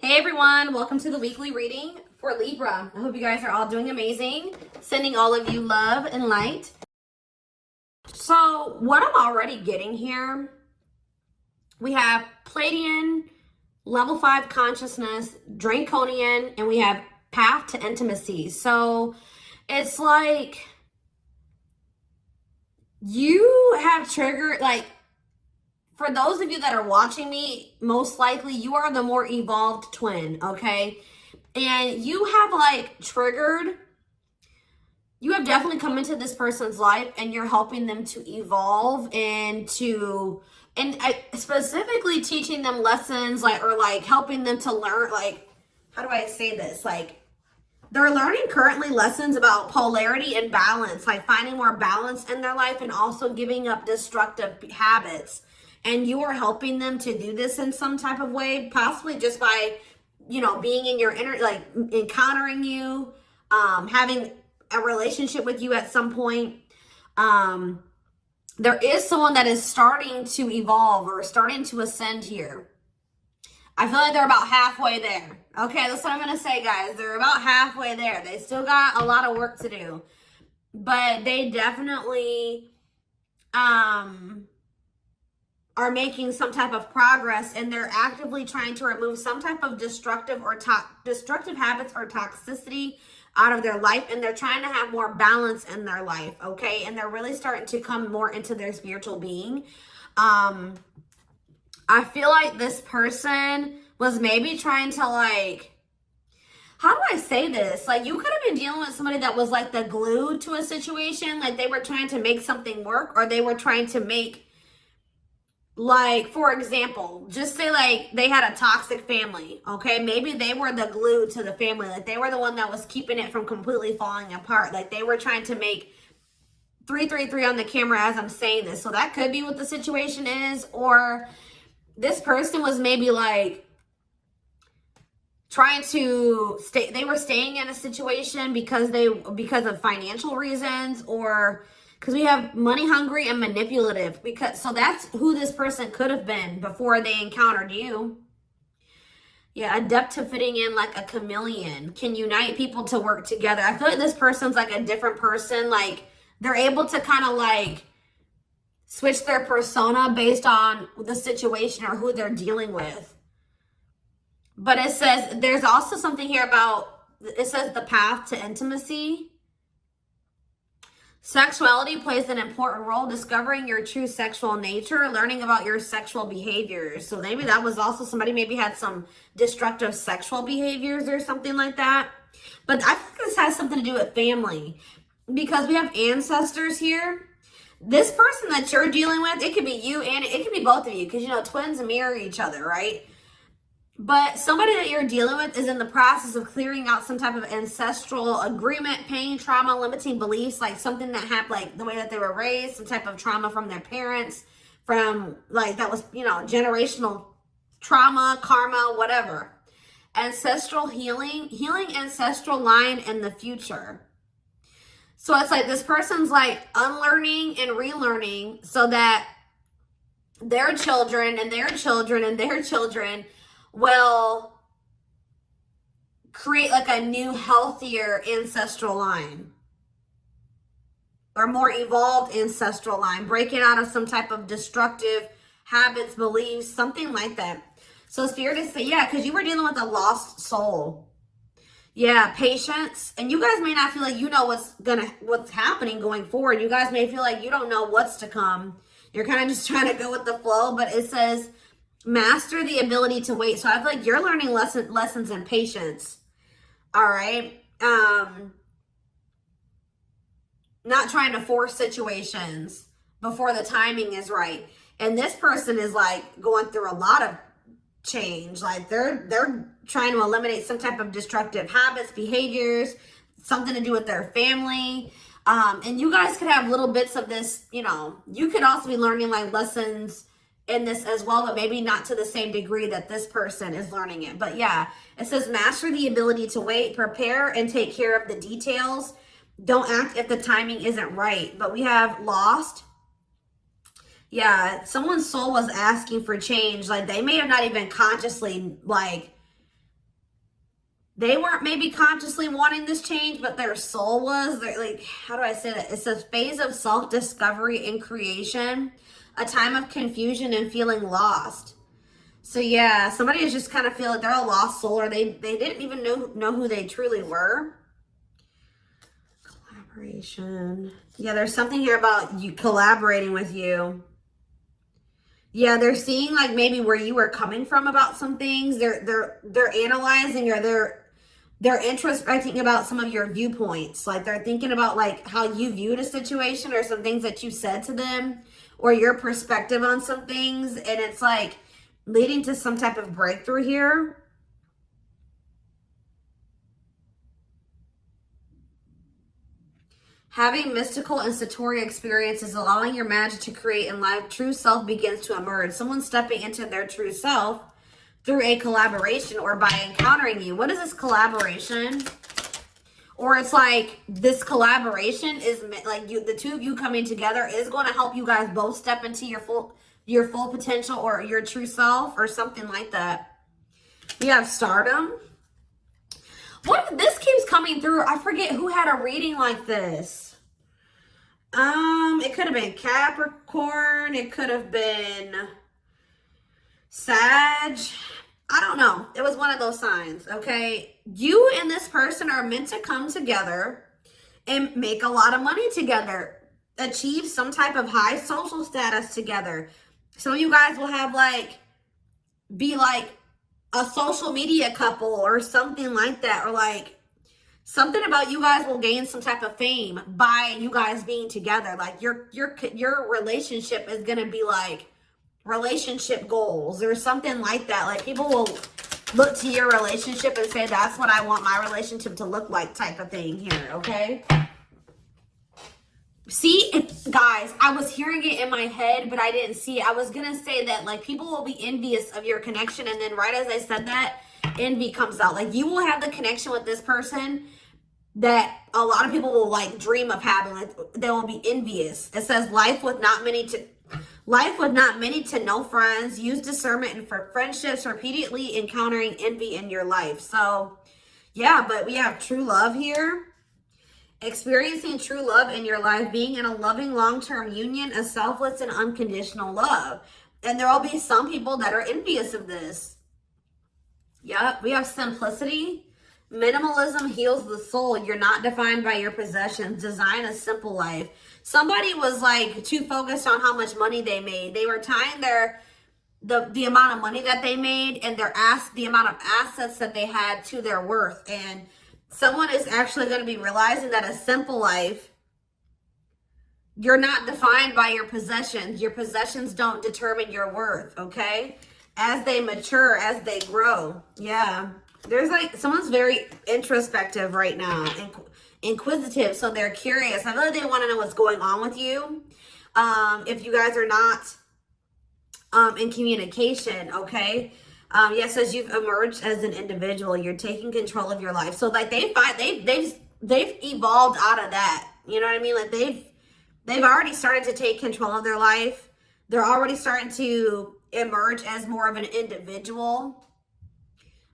Hey everyone, welcome to the weekly reading for Libra. I hope you guys are all doing amazing. Sending all of you love and light. So what I'm already getting here, we have Pleiadian, level 5 consciousness, Draconian, and we have path to intimacy. So it's like you have triggered, like, for those of you that are watching me, most likely you are the more evolved twin, okay? And you have like triggered, you have definitely come into this person's life and you're helping them to evolve and specifically teaching them lessons, like, or like helping them to learn, like, how do I say this? Like, they're learning currently lessons about polarity and balance, like finding more balance in their life and also giving up destructive habits. And you are helping them to do this in some type of way, possibly just by, you know, being in your inner, like encountering you, having a relationship with you at some point. There is someone that is starting to evolve or starting to ascend here. I feel like they're about halfway there. Okay, that's what I'm going to say, guys. They're about halfway there. They still got a lot of work to do. But they definitely are making some type of progress, and they're actively trying to remove some type of destructive habits or toxicity out of their life, and they're trying to have more balance in their life, okay? And they're really starting to come more into their spiritual being. I feel like this person was maybe trying to, like, how do I say this? Like, you could have been dealing with somebody that was like the glue to a situation, like they were trying to make something work, or they were trying to make, like, for example, just say like they had a toxic family, okay? Maybe they were the glue to the family. Like, they were the one that was keeping it from completely falling apart. Like, they were trying to make 333 on the camera as I'm saying this. So that could be what the situation is. Or this person was maybe like trying to stay, they were staying in a situation because of financial reasons, or because we have money hungry and manipulative, so that's who this person could have been before they encountered you. Yeah, adept to fitting in like a chameleon, can unite people to work together. I feel like this person's like a different person. Like, they're able to kind of like switch their persona based on the situation or who they're dealing with. But it says there's also something here about, it says the path to intimacy. Sexuality plays an important role, discovering your true sexual nature, learning about your sexual behaviors. So maybe that was also somebody maybe had some destructive sexual behaviors or something like that. But I think this has something to do with family, because we have ancestors here. This person that you're dealing with, it could be you and it could be both of you, because, you know, twins mirror each other, right? But somebody that you're dealing with is in the process of clearing out some type of ancestral agreement, pain, trauma, limiting beliefs, like something that happened, like the way that they were raised, some type of trauma from their parents, from like that was, you know, generational trauma, karma, whatever. Ancestral healing ancestral line in the future. So it's like this person's like unlearning and relearning so that their children and their children and their children will create like a new, healthier ancestral line, or more evolved ancestral line, breaking out of some type of destructive habits, beliefs, something like that. So Spirit is saying, yeah, because you were dealing with a lost soul. Yeah, patience. And you guys may not feel like you know what's happening going forward. You guys may feel like you don't know what's to come. You're kind of just trying to go with the flow, but it says master the ability to wait. So I feel like you're learning lessons in patience. All right. Not trying to force situations before the timing is right. And this person is like going through a lot of change. Like they're trying to eliminate some type of destructive habits, behaviors, something to do with their family. And you guys could have little bits of this, you know, you could also be learning like lessons in this as well, but maybe not to the same degree that this person is learning it. But yeah, it says master the ability to wait, prepare and take care of the details. Don't act if the timing isn't right. But we have lost. Yeah, someone's soul was asking for change. Like, they may have not even consciously like They weren't maybe consciously wanting this change, but their soul was. They're like, how do I say that? It's a phase of self-discovery and creation, a time of confusion and feeling lost. So yeah, somebody is just kind of feel like they're a lost soul, or they didn't even know who they truly were. Collaboration. Yeah, there's something here about you collaborating with you. Yeah, they're seeing like maybe where you were coming from about some things. They're analyzing, or they're introspecting about some of your viewpoints. Like they're thinking about like how you viewed a situation, or some things that you said to them, or your perspective on some things. And it's like leading to some type of breakthrough here. Having mystical and satori experiences, allowing your magic to create in life, true self begins to emerge. Someone stepping into their true self through a collaboration or by encountering you. What is this collaboration? Or it's like this collaboration is like you, the two of you coming together is going to help you guys both step into your full potential, or your true self, or something like that. We have stardom. What, this keeps coming through. I forget who had a reading like this. It could have been Capricorn. It could have been Sag. I don't know. It was one of those signs, okay? You and this person are meant to come together and make a lot of money together, achieve some type of high social status together. Some of you guys will have like, be like a social media couple or something like that, or like something about you guys will gain some type of fame by you guys being together. Like your relationship is going to be like relationship goals or something like that. Like people will look to your relationship and say, that's what I want my relationship to look like, type of thing here, okay? See, guys, I was hearing it in my head, but I didn't see it. I was going to say that, like, people will be envious of your connection, and then right as I said that, envy comes out. Like, you will have the connection with this person that a lot of people will, like, dream of having. Like, they will be envious. It says, life with not many to no friends. Use discernment and for friendships, repeatedly encountering envy in your life. So, yeah, but we have true love here. Experiencing true love in your life, being in a loving long-term union, a selfless and unconditional love. And there will be some people that are envious of this. Yep, we have simplicity. Minimalism heals the soul. You're not defined by your possessions. Design a simple life. Somebody was like too focused on how much money they made. They were tying the amount of money that they made and the amount of assets that they had to their worth. And someone is actually going to be realizing that a simple life, you're not defined by your possessions. Your possessions don't determine your worth, okay? As they mature, as they grow. Yeah. There's like, someone's very introspective right now, inquisitive, so they're curious. I know they want to know what's going on with you. If you guys are not in communication, okay? Yes, as you've emerged as an individual, you're taking control of your life. So like they've evolved out of that. You know what I mean? Like they've already started to take control of their life. They're already starting to emerge as more of an individual,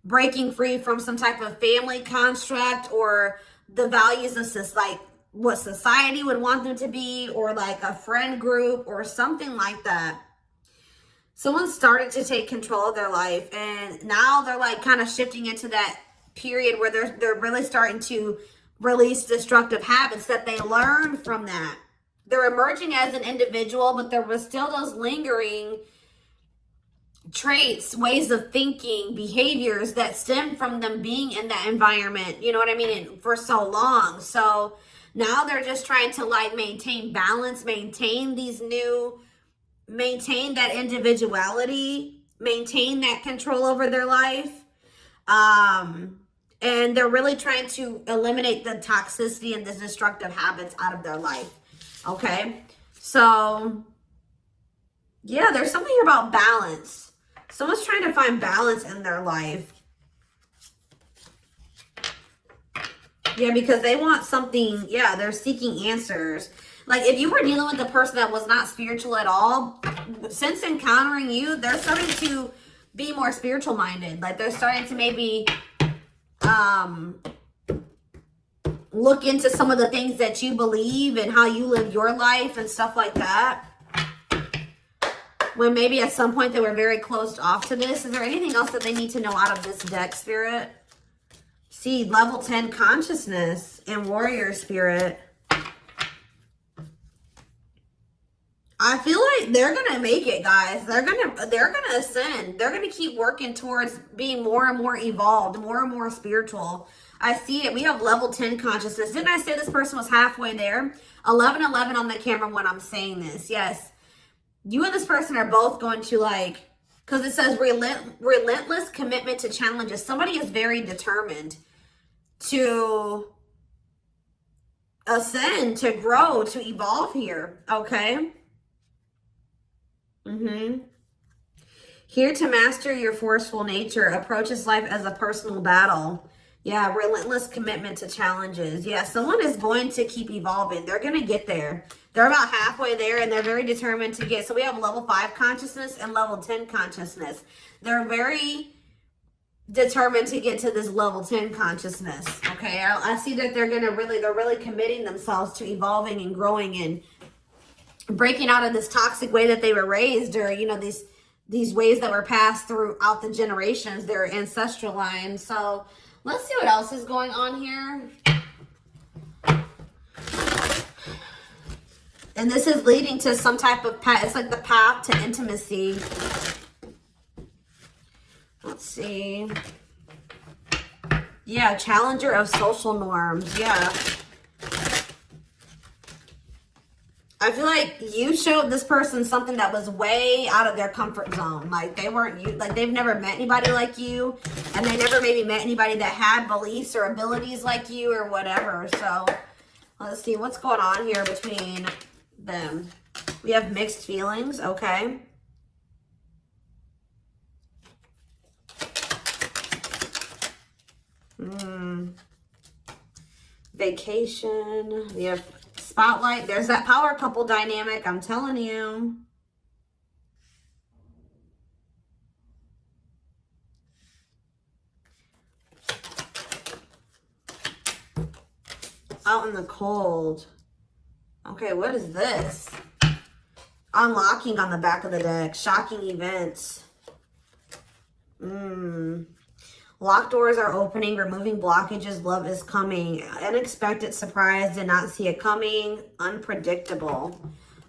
breaking free from some type of family construct or the values of like what society would want them to be, or like a friend group or something like that. Someone started to take control of their life, and now they're like kind of shifting into that period where they're really starting to release destructive habits that they learned from that. They're emerging as an individual, but there was still those lingering traits, ways of thinking, behaviors that stem from them being in that environment, you know what I mean, and for so long. So now they're just trying to like maintain balance, maintain that individuality, maintain that control over their life. And they're really trying to eliminate the toxicity and the destructive habits out of their life. Okay. So yeah, there's something here about balance. Someone's trying to find balance in their life. Yeah, because they want something. Yeah, they're seeking answers. Like if you were dealing with a person that was not spiritual at all, since encountering you, they're starting to be more spiritual minded. Like they're starting to maybe look into some of the things that you believe and how you live your life and stuff like that. When maybe at some point they were very closed off to this. Is there anything else that they need to know out of this deck, Spirit? See, level 10 consciousness and warrior spirit. I feel like they're gonna make it, guys. They're gonna ascend. They're gonna keep working towards being more and more evolved, more and more spiritual. I see it. We have level 10 consciousness. Didn't I say this person was halfway there? 1111 on the camera when I'm saying this. Yes. You and this person are both going to, like, because it says relentless commitment to challenges. Somebody is very determined to ascend, to grow, to evolve here. Okay. Here to master your forceful nature. Approaches life as a personal battle. Yeah, relentless commitment to challenges. Yeah, someone is going to keep evolving. They're going to get there. They're about halfway there, and they're very determined to get. So we have level 5 consciousness and level 10 consciousness. They're very determined to get to this level 10 consciousness. Okay, I see that they're really committing themselves to evolving and growing and breaking out of this toxic way that they were raised, or, you know, these ways that were passed throughout the generations, their ancestral line. So let's see what else is going on here. And this is leading to some type of path. It's like the path to intimacy. Let's see. Yeah, challenger of social norms. Yeah. I feel like you showed this person something that was way out of their comfort zone. Like they weren't, like they've never met anybody like you, and they never maybe met anybody that had beliefs or abilities like you or whatever. So let's see what's going on here between them. We have mixed feelings. Okay. Vacation. We have spotlight. There's that power couple dynamic. I'm telling you. Out in the cold. Okay, what is this? Unlocking on the back of the deck. Shocking events. Locked doors are opening, removing blockages, love is coming. Unexpected surprise, did not see it coming. Unpredictable.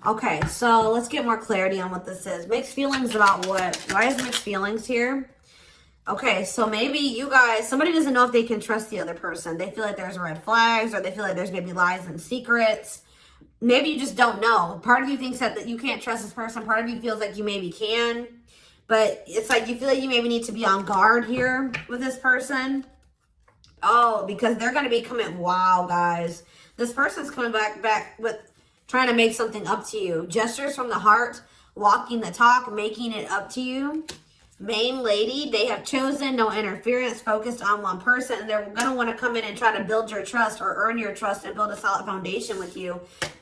Okay, so let's get more clarity on what this is. Mixed feelings about what? Why is mixed feelings here? Okay, so maybe you guys, somebody doesn't know if they can trust the other person. They feel like there's red flags, or they feel like there's maybe lies and secrets. Maybe you just don't know. Part of you thinks that you can't trust this person. Part of you feels like you maybe can. But it's like you feel like you maybe need to be on guard here with this person. Oh, because they're going to be coming. Wow, guys. This person's coming back with trying to make something up to you. Gestures from the heart, walking the talk, making it up to you. Main lady, they have chosen no interference, focused on one person. And they're going to want to come in and try to build your trust or earn your trust and build a solid foundation with you.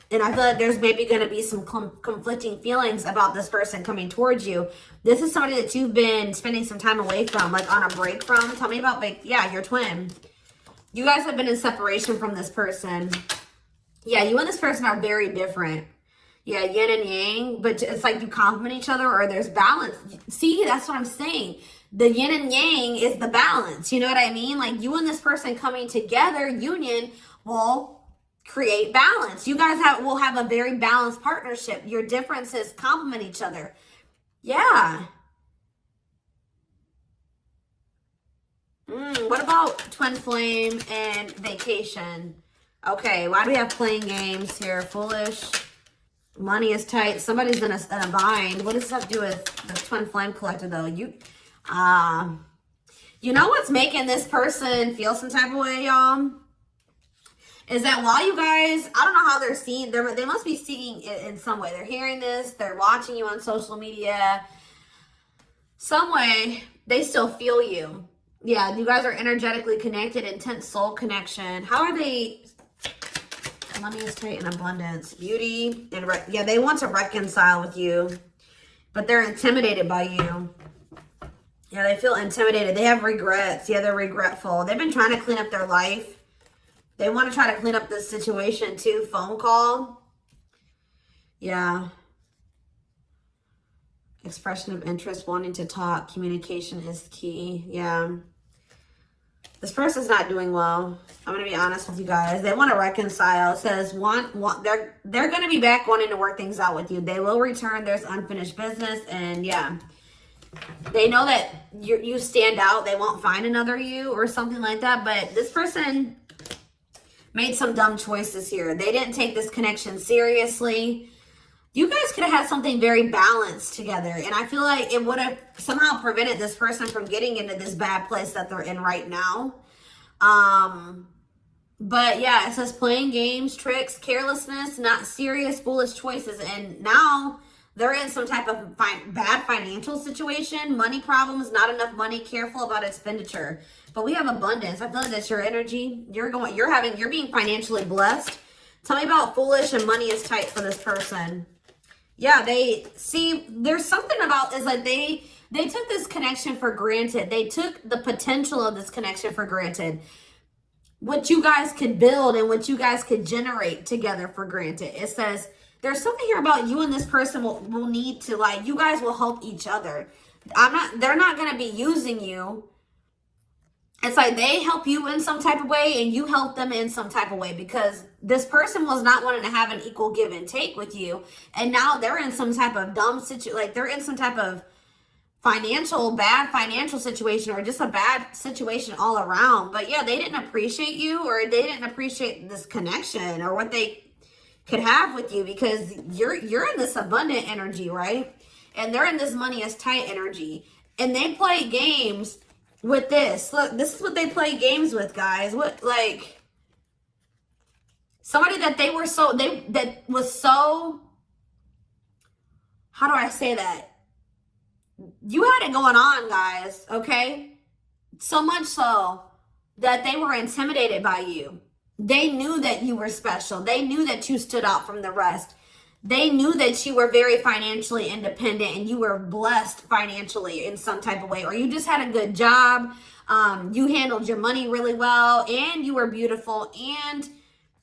And I feel like there's maybe going to be some conflicting feelings about this person coming towards you. This is somebody that you've been spending some time away from, like on a break from. Tell me about, like, yeah, your twin. You guys have been in separation from this person. Yeah, you and this person are very different. Yeah, yin and yang, but it's like you complement each other, or there's balance. See, that's what I'm saying. The yin and yang is the balance. You know what I mean? Like you and this person coming together, union, will create balance. You guys will have a very balanced partnership. Your differences complement each other. Yeah. What about twin flame and vacation? Okay, why do we have playing games here? Foolish. Money is tight. Somebody's in a bind. What does this have to do with the twin flame collector, though? You know what's making this person feel some type of way, y'all? Is that while you guys, I don't know how they're seeing, they must be seeing it in some way. They're hearing this, they're watching you on social media. Some way, they still feel you. Yeah, you guys are energetically connected, intense soul connection. How are they? Money is tight and abundance. Beauty, and yeah, they want to reconcile with you, but they're intimidated by you. Yeah, they feel intimidated. They have regrets. Yeah, they're regretful. They've been trying to clean up their life. They want to try to clean up this situation too. Phone call. Yeah. Expression of interest, wanting to talk. Communication is key. Yeah. This person's not doing well. I'm going to be honest with you guys. They want to reconcile. It says they're going to be back wanting to work things out with you. They will return. There's unfinished business. And yeah, they know that you stand out. They won't find another you or something like that. But this person made some dumb choices here. They didn't take this connection seriously. You guys could have had something very balanced together. And I feel like it would have somehow prevented this person from getting into this bad place that they're in right now. But yeah, it says playing games, tricks, carelessness, not serious, foolish choices. And now they're in some type of bad financial situation, money problems, not enough money, careful about expenditure. But we have abundance. I feel like that's your energy. You're being financially blessed. Tell me about foolish and money is tight for this person. Yeah, there's something about this, like they took this connection for granted. They took the potential of this connection for granted. What you guys could build and what you guys could generate together for granted. It says there's something here about you and this person will need to, like, you guys will help each other. They're not going to be using you. It's like they help you in some type of way and you help them in some type of way, because this person was not wanting to have an equal give and take with you. And now they're in some type of dumb situation, like they're in some type of bad financial situation, or just a bad situation all around. But yeah, they didn't appreciate you, or they didn't appreciate this connection or what they could have with you, because you're in this abundant energy, right? And they're in this money is tight energy. And they play games with this. Look, this is what they play games with, guys. What, like, somebody that that was so, how do I say that? You had it going on, guys, okay? So much so that they were intimidated by you. They knew that you were special. They knew that you stood out from the rest. They knew that you were very financially independent and you were blessed financially in some type of way, or you just had a good job. You handled your money really well, and you were beautiful. And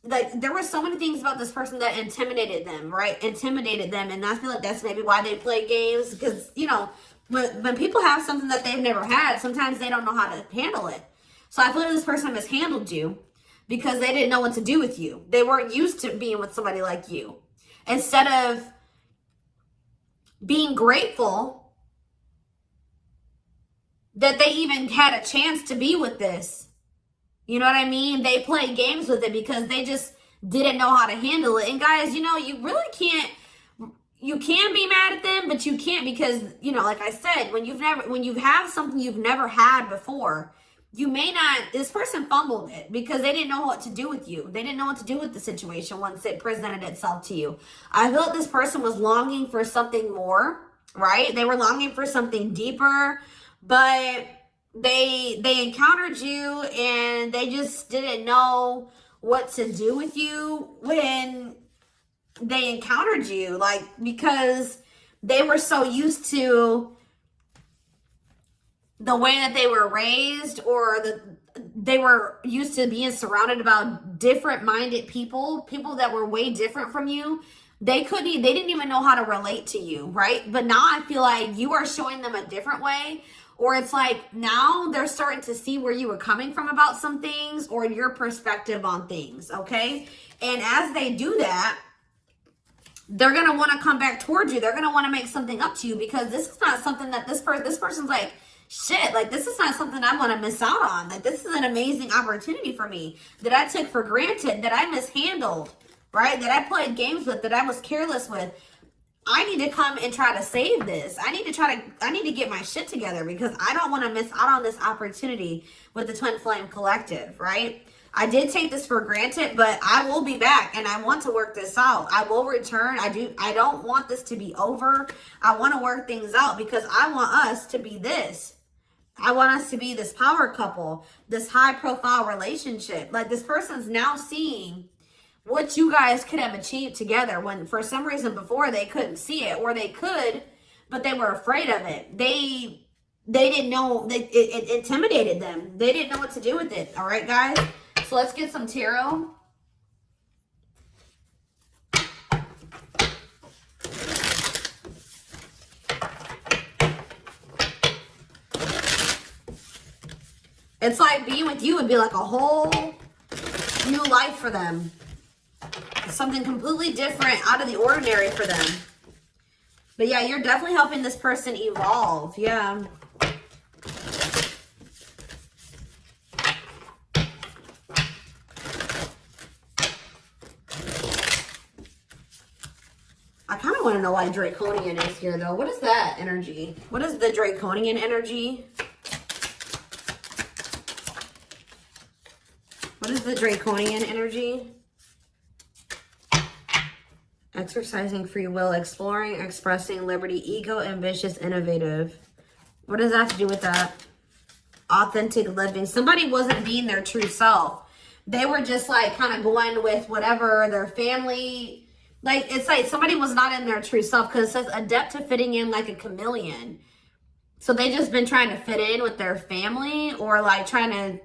like, there were so many things about this person that intimidated them, right? Intimidated them. And I feel like that's maybe why they play games, because, you know, when people have something that they've never had, sometimes they don't know how to handle it. So I feel like this person mishandled you because they didn't know what to do with you. They weren't used to being with somebody like you. Instead of being grateful that they even had a chance to be with this, you know what I mean? They play games with it because they just didn't know how to handle it. And guys, you know, you really can't, you can be mad at them, but you can't, because, you know, like I said, when you have something you've never had before, you may not, this person fumbled it because they didn't know what to do with you. They didn't know what to do with the situation once it presented itself to you. I feel like this person was longing for something more, right? They were longing for something deeper, but they encountered you and they just didn't know what to do with you when they encountered you, like, because they were so used to the way that they were raised, or they were used to being surrounded about different minded people that were way different from you. They didn't even know how to relate to you, right? But now I feel like you are showing them a different way, or it's like now they're starting to see where you were coming from about some things, or your perspective on things, okay? And as they do that, they're going to want to come back towards you. They're going to want to make something up to you, because this is not something that this person's like, shit, like, this is not something I want to miss out on. Like, this is an amazing opportunity for me that I took for granted, that I mishandled, right? That I played games with, that I was careless with. I need to come and try to save this. I need to get my shit together, because I don't want to miss out on this opportunity with the Twin Flame Collective, right? I did take this for granted, but I will be back and I want to work this out. I will return. I don't want this to be over. I want to work things out, because I want us to be this. I want us to be this power couple, this high profile relationship. Like, this person's now seeing what you guys could have achieved together, when for some reason before they couldn't see it, or they could, but they were afraid of it. They they didn't know, it intimidated them. They didn't know what to do with it. All right, guys? So let's get some tarot. It's like being with you would be like a whole new life for them. Something completely different, out of the ordinary for them. But yeah, you're definitely helping this person evolve. Yeah. I kind of want to know why Draconian is here, though. What is that energy? What is the Draconian energy? What is the Draconian energy? Exercising free will, exploring, expressing liberty, ego, ambitious, innovative. What does that have to do with that? Authentic living. Somebody wasn't being their true self. They were just like kind of going with whatever their family, like it's like somebody was not in their true self, because it says adept to fitting in like a chameleon. So they just been trying to fit in with their family, or like trying to,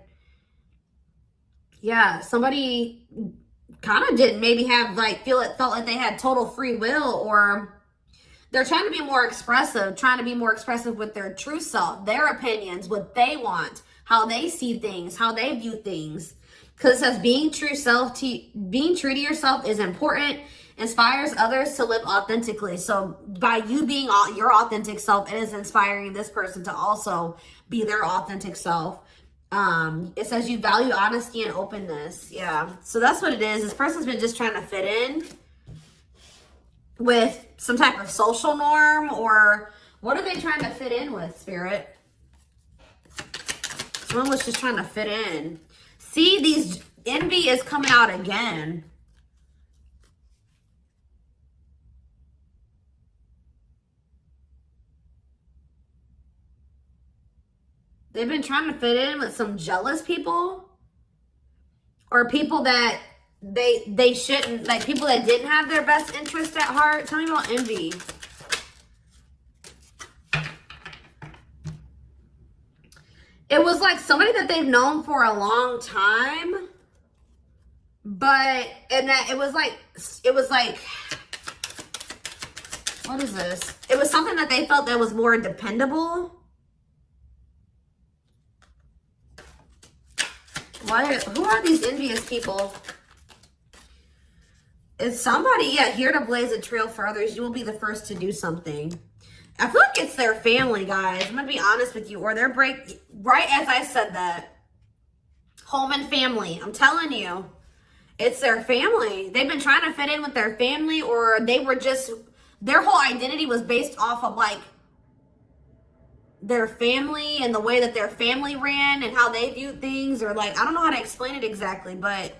yeah, somebody kind of didn't maybe have like felt like they had total free will, or they're trying to be more expressive, with their true self, their opinions, what they want, how they see things, how they view things. Because it says being true to yourself is important, inspires others to live authentically. So by you being your authentic self, it is inspiring this person to also be their authentic self. It says you value honesty and openness. Yeah. So that's what it is. This person's been just trying to fit in with some type of social norm, or what are they trying to fit in with, Spirit? Someone was just trying to fit in. See, these envy is coming out again. They've been trying to fit in with some jealous people, or people that they shouldn't, like people that didn't have their best interest at heart. Tell me about envy. It was like somebody that they've known for a long time, and that it was like, what is this? It was something that they felt that was more dependable. Who are these envious people? It's somebody, yeah, here to blaze a trail for others. You will be the first to do something. I feel like it's their family, guys. I'm going to be honest with you. Or their right as I said that. Home and family. I'm telling you. It's their family. They've been trying to fit in with their family, or they were just, their whole identity was based off of like their family and the way that their family ran and how they viewed things, or like, I don't know how to explain it exactly, but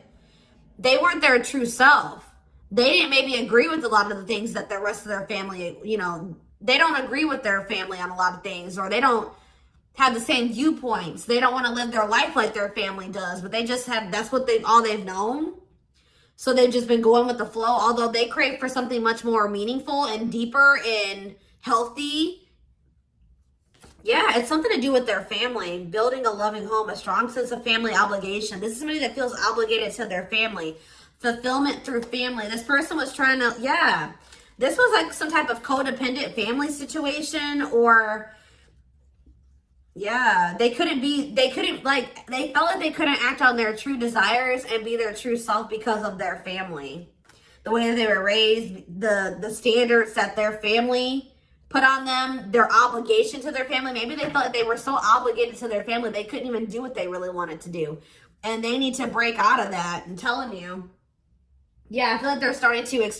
they weren't their true self. They didn't maybe agree with a lot of the things that the rest of their family, you know, they don't agree with their family on a lot of things, or they don't have the same viewpoints. They don't want to live their life like their family does, but they just have, that's what all they've known. So they've just been going with the flow, although they crave for something much more meaningful and deeper and healthy. Yeah, it's something to do with their family, building a loving home, a strong sense of family obligation. This is somebody that feels obligated to their family, fulfillment through family. This person was trying to, yeah, this was like some type of codependent family situation, or yeah, they felt like they couldn't act on their true desires and be their true self because of their family. The way that they were raised, the standards that their family put on them, their obligation to their family. Maybe they felt like they were so obligated to their family, they couldn't even do what they really wanted to do. And they need to break out of that. I'm telling you. Yeah, I feel like they're starting to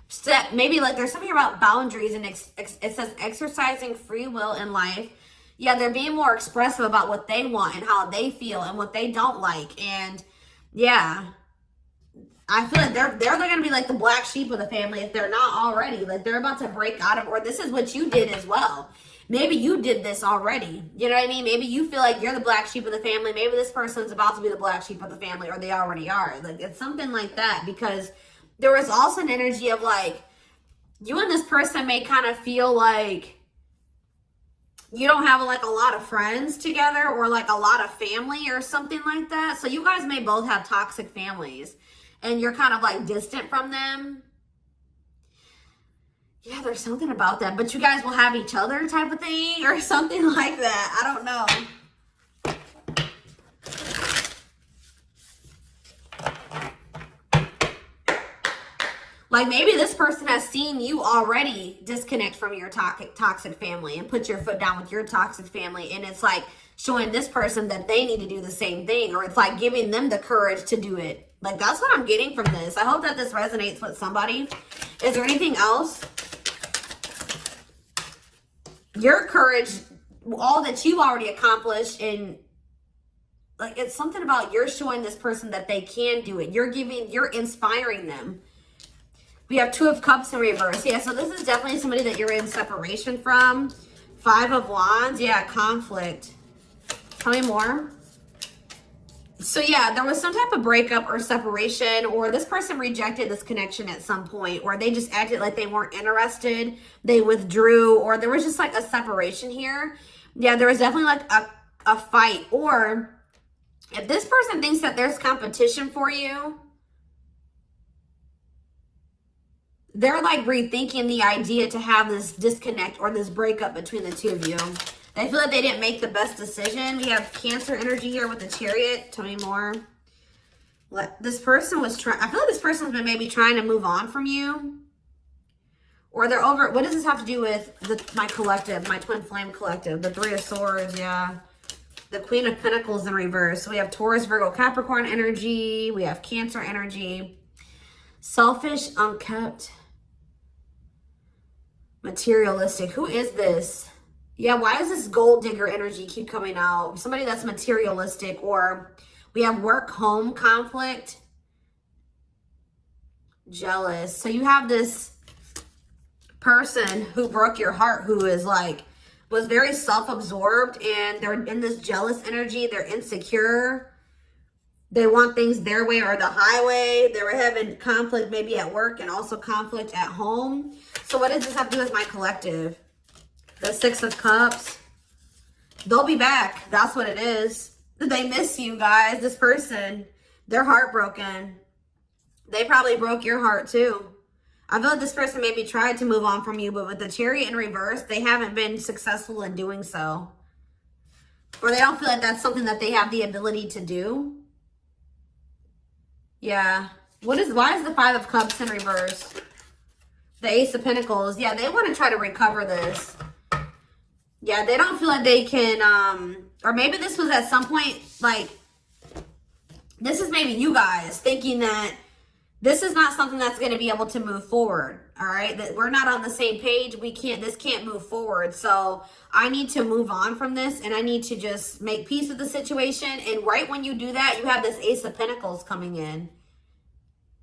step, maybe like there's something about boundaries, and it says exercising free will in life. Yeah, they're being more expressive about what they want and how they feel and what they don't like. And yeah, I feel like they're going to be like the black sheep of the family if they're not already. Like they're about to break out of, or this is what you did as well. Maybe you did this already. You know what I mean? Maybe you feel like you're the black sheep of the family. Maybe this person's about to be the black sheep of the family, or they already are. Like it's something like that, because there was also an energy of like, you and this person may kind of feel like you don't have like a lot of friends together or like a lot of family or something like that. So you guys may both have toxic families and you're kind of like distant from them. Yeah, there's something about that, but you guys will have each other type of thing or something like that. I don't know. Like maybe this person has seen you already disconnect from your toxic family and put your foot down with your toxic family. And it's like showing this person that they need to do the same thing, or it's like giving them the courage to do it. Like that's what I'm getting from this. I hope that this resonates with somebody. Is there anything else? Your courage, all that you've already accomplished, and like it's something about you're showing this person that they can do it. You're inspiring them. We have 2 of Cups in reverse. Yeah, so this is definitely somebody that you're in separation from. 5 of Wands. Yeah, conflict. Tell me more. So yeah, there was some type of breakup or separation, or this person rejected this connection at some point, or they just acted like they weren't interested. They withdrew, or there was just like a separation here. Yeah, there was definitely like a fight. Or if this person thinks that there's competition for you, they're like rethinking the idea to have this disconnect or this breakup between the 2 of you. They feel like they didn't make the best decision. We have Cancer energy here with the Chariot. Tell me more. This person was trying, I feel like this person's been maybe trying to move on from you. Or they're over, what does this have to do with my collective, my twin flame collective? The 3 of Swords, yeah. The Queen of Pentacles in reverse. So we have Taurus, Virgo, Capricorn energy. We have Cancer energy. Selfish, unkept. Materialistic. Who is this? Yeah, why does this gold digger energy keep coming out? Somebody that's materialistic. Or we have work home conflict. Jealous. So you have this person who broke your heart, who is like, was very self-absorbed, and they're in this jealous energy. They're insecure. They want things their way or the highway. They were having conflict maybe at work and also conflict at home. So what does this have to do with my collective? The 6 of Cups. They'll be back. That's what it is. They miss you guys. This person, they're heartbroken. They probably broke your heart too. I feel like this person maybe tried to move on from you, but with the Chariot in reverse, they haven't been successful in doing so. Or they don't feel like that's something that they have the ability to do. Yeah. Why is the 5 of Cups in reverse? The Ace of Pentacles. Yeah, they want to try to recover this. Yeah, they don't feel like they can, or maybe this was at some point, like, this is maybe you guys thinking that this is not something that's going to be able to move forward. All right. That we're not on the same page. This can't move forward. So I need to move on from this, and I need to just make peace with the situation. And right when you do that, you have this Ace of Pentacles coming in.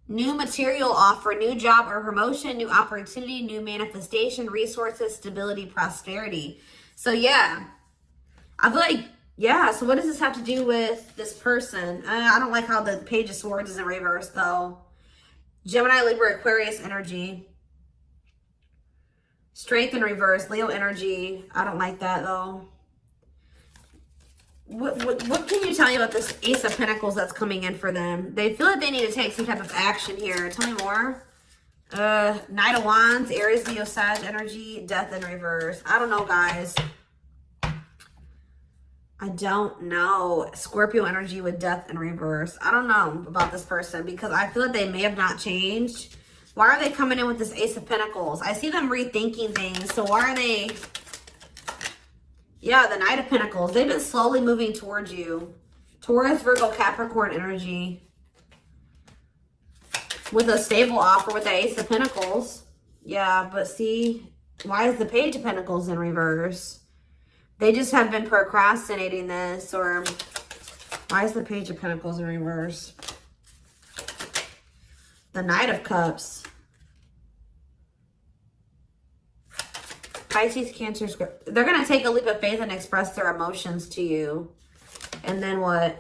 New material offer, new job or promotion, new opportunity, new manifestation, resources, stability, prosperity. So yeah, I feel like, yeah. So what does this have to do with this person? I don't like how the Page of Swords is in reverse though. Gemini, Libra, Aquarius energy. Strength in reverse, Leo energy. I don't like that though. What can you tell me about this Ace of Pentacles that's coming in for them? They feel like they need to take some type of action here. Tell me more. Knight of Wands, Aries, Leo, Sag energy, Death in reverse. I don't know, guys. I don't know. Scorpio energy with Death in reverse. I don't know about this person because I feel like they may have not changed. Why are they coming in with this Ace of Pentacles? I see them rethinking things. So why are they... Yeah, the Knight of Pentacles. They've been slowly moving towards you. Taurus, Virgo, Capricorn energy. With a stable offer with the Ace of Pentacles. Yeah, but see, why is the Page of Pentacles in reverse? They just have been procrastinating this. Or why is the Page of Pentacles in reverse? The Knight of Cups. Pisces, Cancer, Scorpio. They're going to take a leap of faith and express their emotions to you. And then what?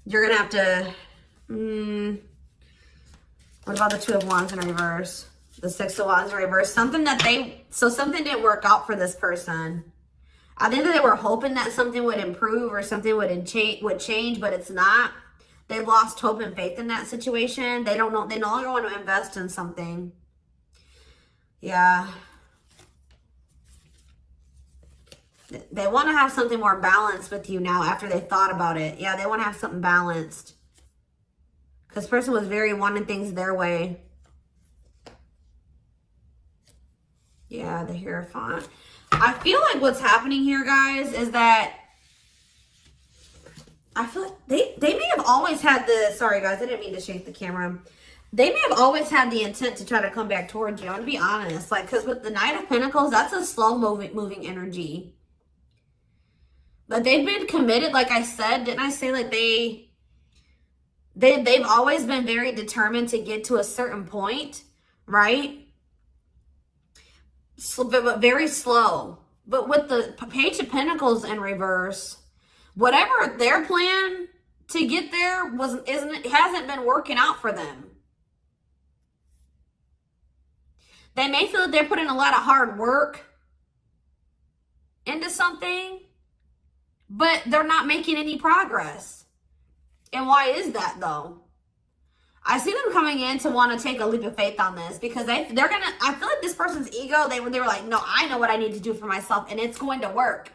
You're going to have to... what about the Two of Wands in reverse? The Six of Wands in reverse. Something didn't work out for this person. I think that they were hoping that something would improve or something would change, but it's not. They lost hope and faith in that situation. They don't know. They no longer want to invest in something. Yeah. They want to have something more balanced with you now after they thought about it. Yeah, they want to have something balanced. Because this person was very wanting things their way. Yeah, the Hierophant. I feel like what's happening here, guys, is that I feel like they may have always had the, sorry guys, I didn't mean to shake the camera. They may have always had the intent to try to come back towards you. I'm going to be honest. Like, because with the Knight of Pentacles, that's a slow moving energy. But they've been committed, like I said. Didn't I say like they've always been very determined to get to a certain point, right? But very slow. But with the Page of Pentacles in reverse, whatever their plan to get there hasn't been working out for them. They may feel that they're putting a lot of hard work into something, but they're not making any progress. And why is that though? I see them coming in to want to take a leap of faith on this because they're gonna, I feel like this person's ego, they were like, no, I know what I need to do for myself and it's going to work,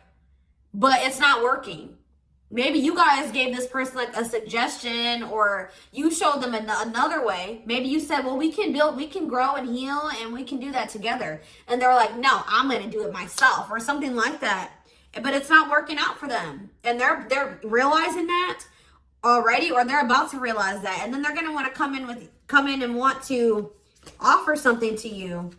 but it's not working. Maybe you guys gave this person like a suggestion, or you showed them another way. Maybe you said, well, we can build, we can grow and heal, and we can do that together. And they're like, no, I'm going to do it myself, or something like that. But it's not working out for them. And they're realizing that already, or they're about to realize that. And then they're going to want to come in and want to offer something to you.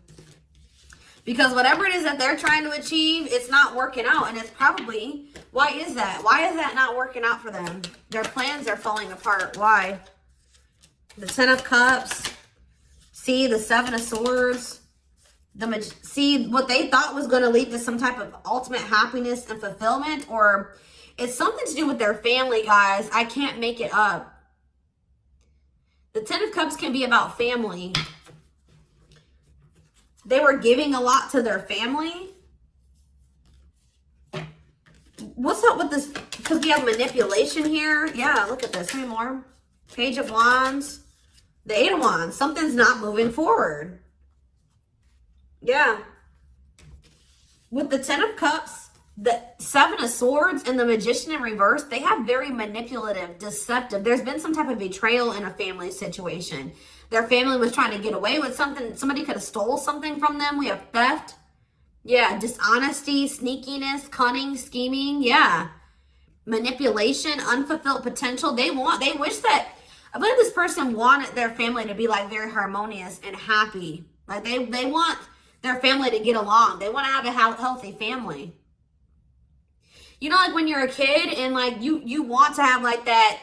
Because whatever it is that they're trying to achieve, it's not working out. And it's probably, why is that? Why is that not working out for them? Their plans are falling apart. Why? The Ten of Cups. See, the Seven of Swords. See, what they thought was going to lead to some type of ultimate happiness and fulfillment. Or it's something to do with their family, guys. I can't make it up. The Ten of Cups can be about family. They were giving a lot to their family. What's up with this? Because we have manipulation here. Yeah, look at this. Three more. Page of Wands. The Eight of Wands. Something's not moving forward. Yeah. With the Ten of Cups, the Seven of Swords, and the Magician in reverse, they have very manipulative, deceptive. There's been some type of betrayal in a family situation. Their family was trying to get away with something. Somebody could have stole something from them. We have theft. Yeah, dishonesty, sneakiness, cunning, scheming. Yeah. Manipulation, unfulfilled potential. They wish that, I believe this person wanted their family to be like very harmonious and happy. Like they want their family to get along. They want to have a healthy family. You know, like when you're a kid and like you want to have like that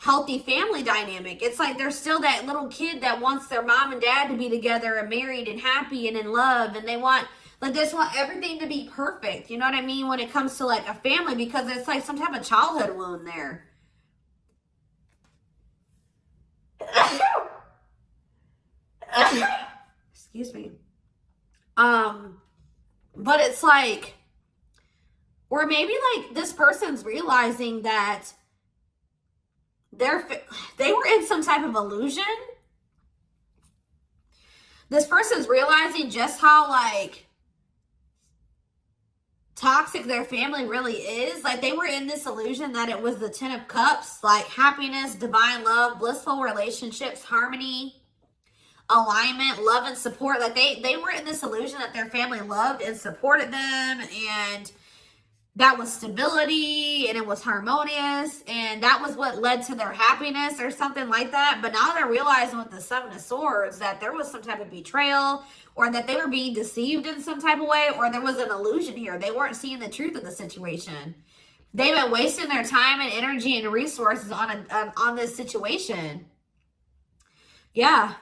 healthy family dynamic. It's like there's still that little kid that wants their mom and dad to be together and married and happy and in love, and they want everything to be perfect. You know what I mean? When it comes to like a family, because it's like some type of childhood wound there. Excuse me. But it's like, or maybe like this person's realizing that they were in some type of illusion. This person's realizing just how like toxic their family really is. Like they were in this illusion that it was the Ten of Cups, like happiness, divine love, blissful relationships, harmony, alignment, love and support. Like they were in this illusion that their family loved and supported them, and that was stability, and it was harmonious, and that was what led to their happiness or something like that. But now they're realizing with the Seven of Swords that there was some type of betrayal, or that they were being deceived in some type of way, or there was an illusion here. They weren't seeing the truth of the situation. They've been wasting their time and energy and resources on this situation. Yeah.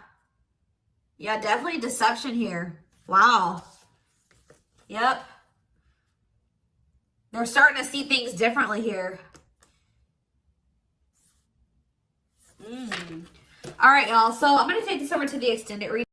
Yeah, definitely deception here. Wow. Yep. They're starting to see things differently here. All right, y'all. So I'm going to take this over to the extended reading.